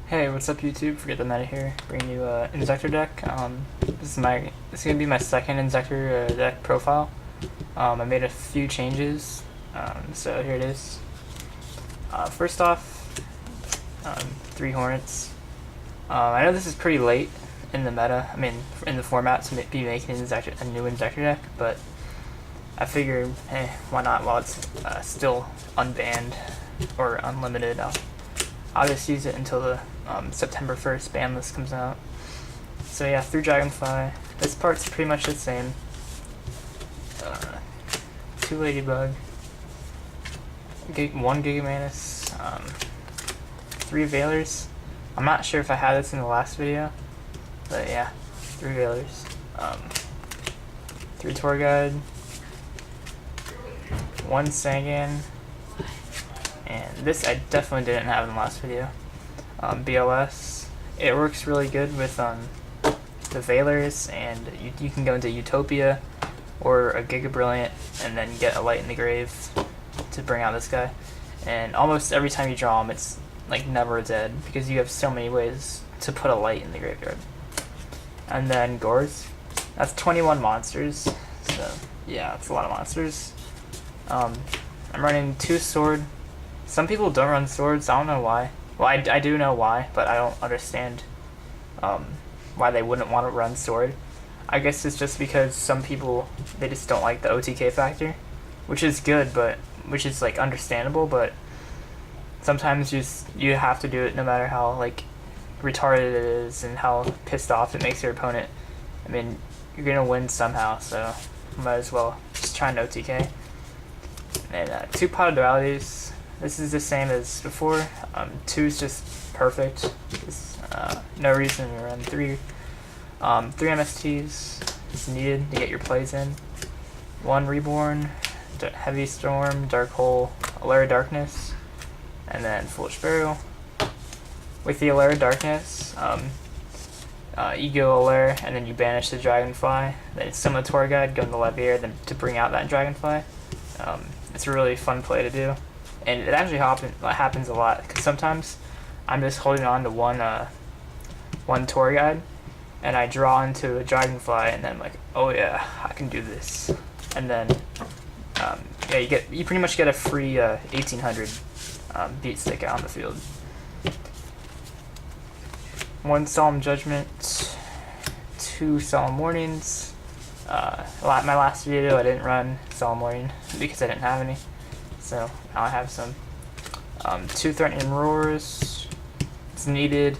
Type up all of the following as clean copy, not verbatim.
Hey, what's up YouTube? Forget the Meta here, bringing you Inzektor deck. This is gonna be my second Inzektor deck profile. I made a few changes, so here it is. First off, 3 Hornets. I know this is pretty late in the meta, in the format to be making a new Inzektor deck, but I figured, hey, why not while it's still unbanned or unlimited. I'll just use it until the September 1st ban list comes out. So yeah, 3 Dragonfly. This part's pretty much the same. 2 Ladybug, 1 Gigamantis, 3 Veilers. I'm not sure if I had this in the last video, but yeah, 3 Veilers, 3 Tour Guide, 1 Sangan, and this I definitely didn't have in the last video. BLS. It works really good with the Veilers, and you can go into Utopia or a Giga Brilliant and then get a Light in the Grave to bring out this guy. And almost every time you draw him, it's like never dead because you have so many ways to put a Light in the graveyard. And then Gores. That's 21 monsters, so yeah, that's a lot of monsters. I'm running 2 Sword. Some people don't run swords, I don't know why. Well, I do know why, but I don't understand why they wouldn't want to run sword. I guess it's just because some people, they just don't like the OTK factor, which is good, but which is like understandable, but sometimes you have to do it no matter how like retarded it is and how pissed off it makes your opponent. I mean, you're gonna win somehow, so might as well just try an OTK. And 2 Pot of Dualities. This is the same as before. 2 is just perfect. No reason to run 3. 3 MSTs is needed to get your plays in. 1 Reborn, Heavy Storm, Dark Hole, Alera Darkness, and then Foolish Burial. With the Alera Darkness, Yugioh Alera, and then you banish the Dragonfly. Then it's similar to Tour Guide, go into Levier then to bring out that Dragonfly. It's a really fun play to do. And it actually happens a lot, because sometimes I'm just holding on to one Tour Guide, and I draw into a Dragonfly, and then I'm like, oh yeah, I can do this. And then, yeah, you pretty much get a free 1800 beat stick out on the field. 1 Solemn Judgment, 2 Solemn Warnings. My last video I didn't run Solemn Warning because I didn't have any. So now I have some. 2 Threatening Roars. It's needed.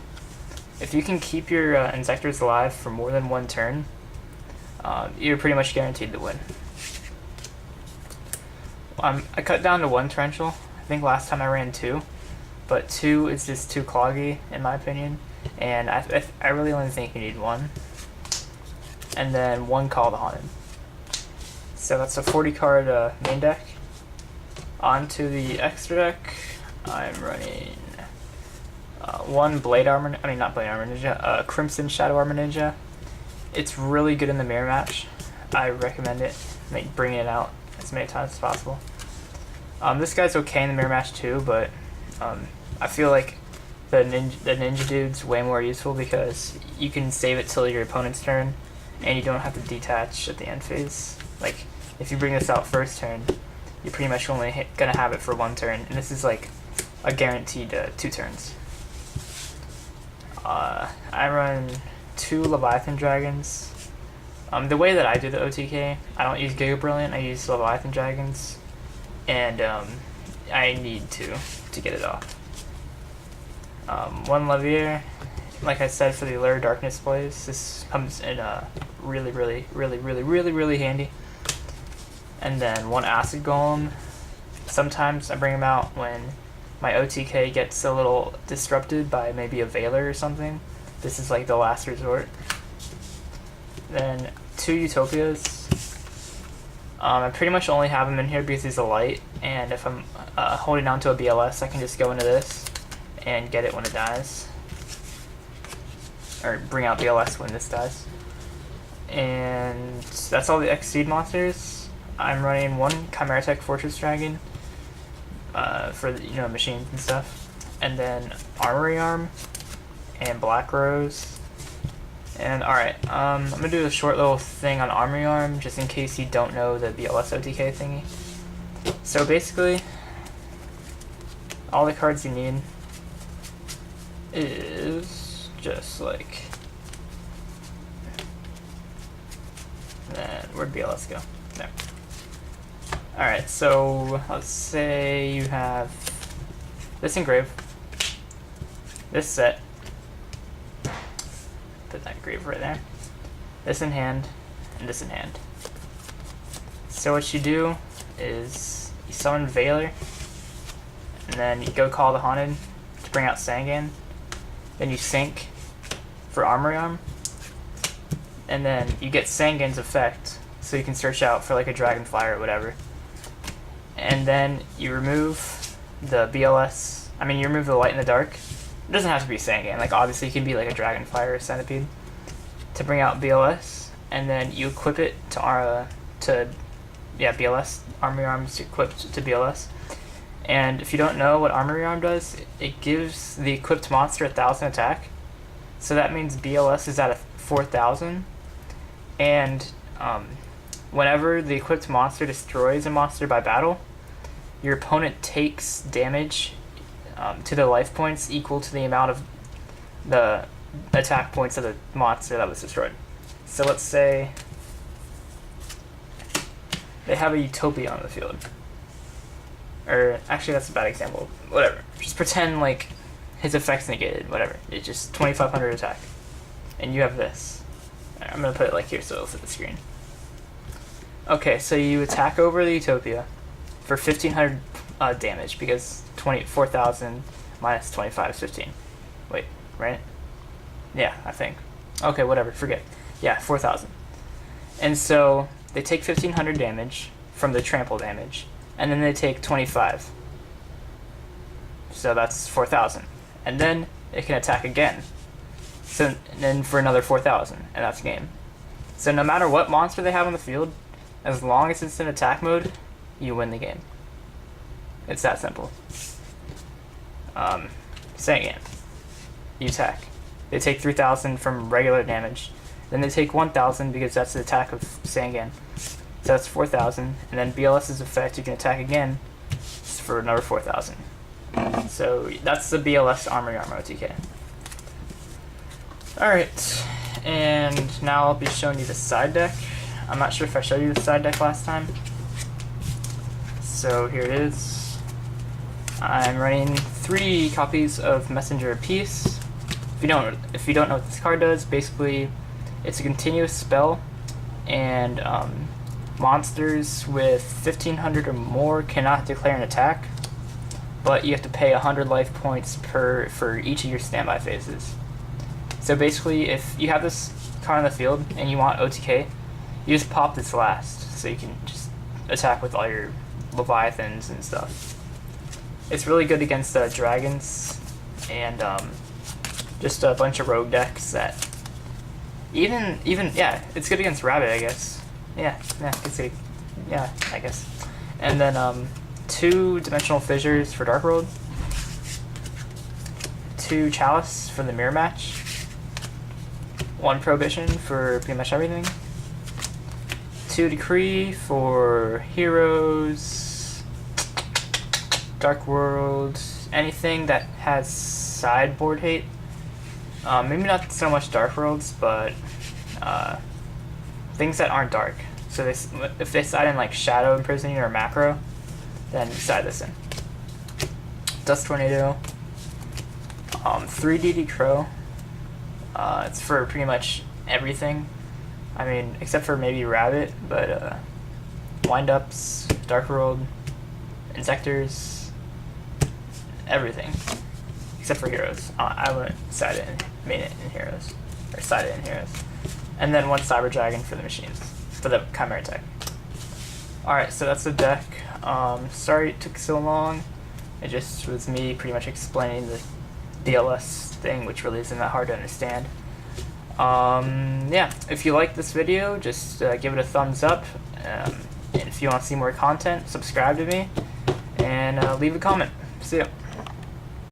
If you can keep your Inzektors alive for more than 1 turn, you're pretty much guaranteed to win. I cut down to 1 Torrential. I think last time I ran 2, but 2 is just too cloggy in my opinion, and I really only think you need 1. And then 1 Call the Haunted. So that's a 40 card main deck. Onto the extra deck, I'm running 1 Blade Armor, not Blade Armor Ninja, Crimson Shadow Armor Ninja. It's really good in the mirror match. I recommend it, bringing it out as many times as possible. This guy's okay in the mirror match too, but I feel like the ninja dude's way more useful because you can save it till your opponent's turn, and you don't have to detach at the end phase. Like, if you bring this out first turn, you're pretty much only gonna have it for 1 turn, and this is like a guaranteed 2 turns. I run 2 Leviathan Dragons. The way that I do the OTK, I don't use Giga Brilliant, I use Leviathan Dragons, and I need to get it off. 1 Levier, like I said, for the Alera Darkness plays. This comes in really handy. And then 1 Acid Golem. Sometimes I bring him out when my OTK gets a little disrupted by maybe a Veiler or something. This is like the last resort. Then 2 Utopias. I pretty much only have him in here because he's a light, and if I'm holding on to a BLS, I can just go into this and get it when it dies. Or bring out BLS when this dies. And that's all the X-Seed monsters. I'm running 1 Chimera Tech Fortress Dragon, for the, machines and stuff, and then Armory Arm, and Black Rose. And alright, I'm gonna do a short little thing on Armory Arm, just in case you don't know the BLS OTK thingy. So basically, all the cards you need is just like, then where'd BLS go? There. Alright, so let's say you have this engrave, this set, put that engrave right there, this in hand, and this in hand. So what you do is you summon Veiler, and then you go call the Haunted to bring out Sangan, then you sink for Armory Arm, and then you get Sangan's effect, so you can search out for like a Dragonfly or whatever. And then you remove the BLS, you remove the Light in the Dark. It doesn't have to be Sangan, like obviously it can be like a Dragonfly or a Centipede to bring out BLS, and then you equip it to BLS, Armory Arm's equipped to BLS. And if you don't know what Armory Arm does, it gives the equipped monster 1,000 attack, so that means BLS is at 4,000, and whenever the equipped monster destroys a monster by battle, your opponent takes damage to the life points equal to the amount of the attack points of the monster that was destroyed. So let's say they have a Utopia on the field. Or, actually that's a bad example. Whatever. Just pretend like his effect's negated, whatever. It's just 2,500 attack. And you have this. I'm gonna put it like here so it'll fit the screen. Okay, so you attack over the Utopia for 1,500 damage, because 4,000 minus 25 is 15. Wait, right? Yeah, I think. Okay, whatever, forget. Yeah, 4,000. And so they take 1,500 damage from the trample damage, and then they take 25. So that's 4,000. And then it can attack again. So then for another 4,000, and that's game. So no matter what monster they have on the field, as long as it's in attack mode, you win the game. It's that simple. Sangan. You attack. They take 3,000 from regular damage. Then they take 1,000 because that's the attack of Sangan. So that's 4,000. And then BLS's effect, you can attack again for another 4,000. So that's the BLS Armory Arm OTK. Alright, and now I'll be showing you the side deck. I'm not sure if I showed you the side deck last time. So here it is. I'm running 3 copies of Messenger apiece. If you don't know what this card does, basically it's a continuous spell, and monsters with 1,500 or more cannot declare an attack, but you have to pay 100 life points for each of your standby phases. So basically, if you have this card on the field and you want OTK, you just pop this last, so you can just attack with all your Leviathans and stuff. It's really good against dragons and just a bunch of rogue decks that even yeah, it's good against rabbit, I guess. Yeah, I guess. And then 2 dimensional fissures for Dark World, 2 chalice for the mirror match, 1 prohibition for pretty much everything, 2 decree for heroes, Dark World, anything that has sideboard hate. Maybe not so much Dark Worlds, but things that aren't dark. So if they side in like Shadow Imprisoning or Macro, then side this in. Dust Tornado, 3DD Crow. It's for pretty much everything. I mean, except for maybe Rabbit, but Wind-Ups, Dark World, Inzektors, everything. Except for Heroes. I wouldn't side it in, main it in Heroes. Or side it in Heroes. And then 1 Cyber Dragon for the machines. For the Chimera tech. Alright, so that's the deck. Sorry it took so long. It just was me pretty much explaining the DLS thing, which really isn't that hard to understand. Yeah, if you like this video, just give it a thumbs up. And if you want to see more content, subscribe to me. And leave a comment. See ya.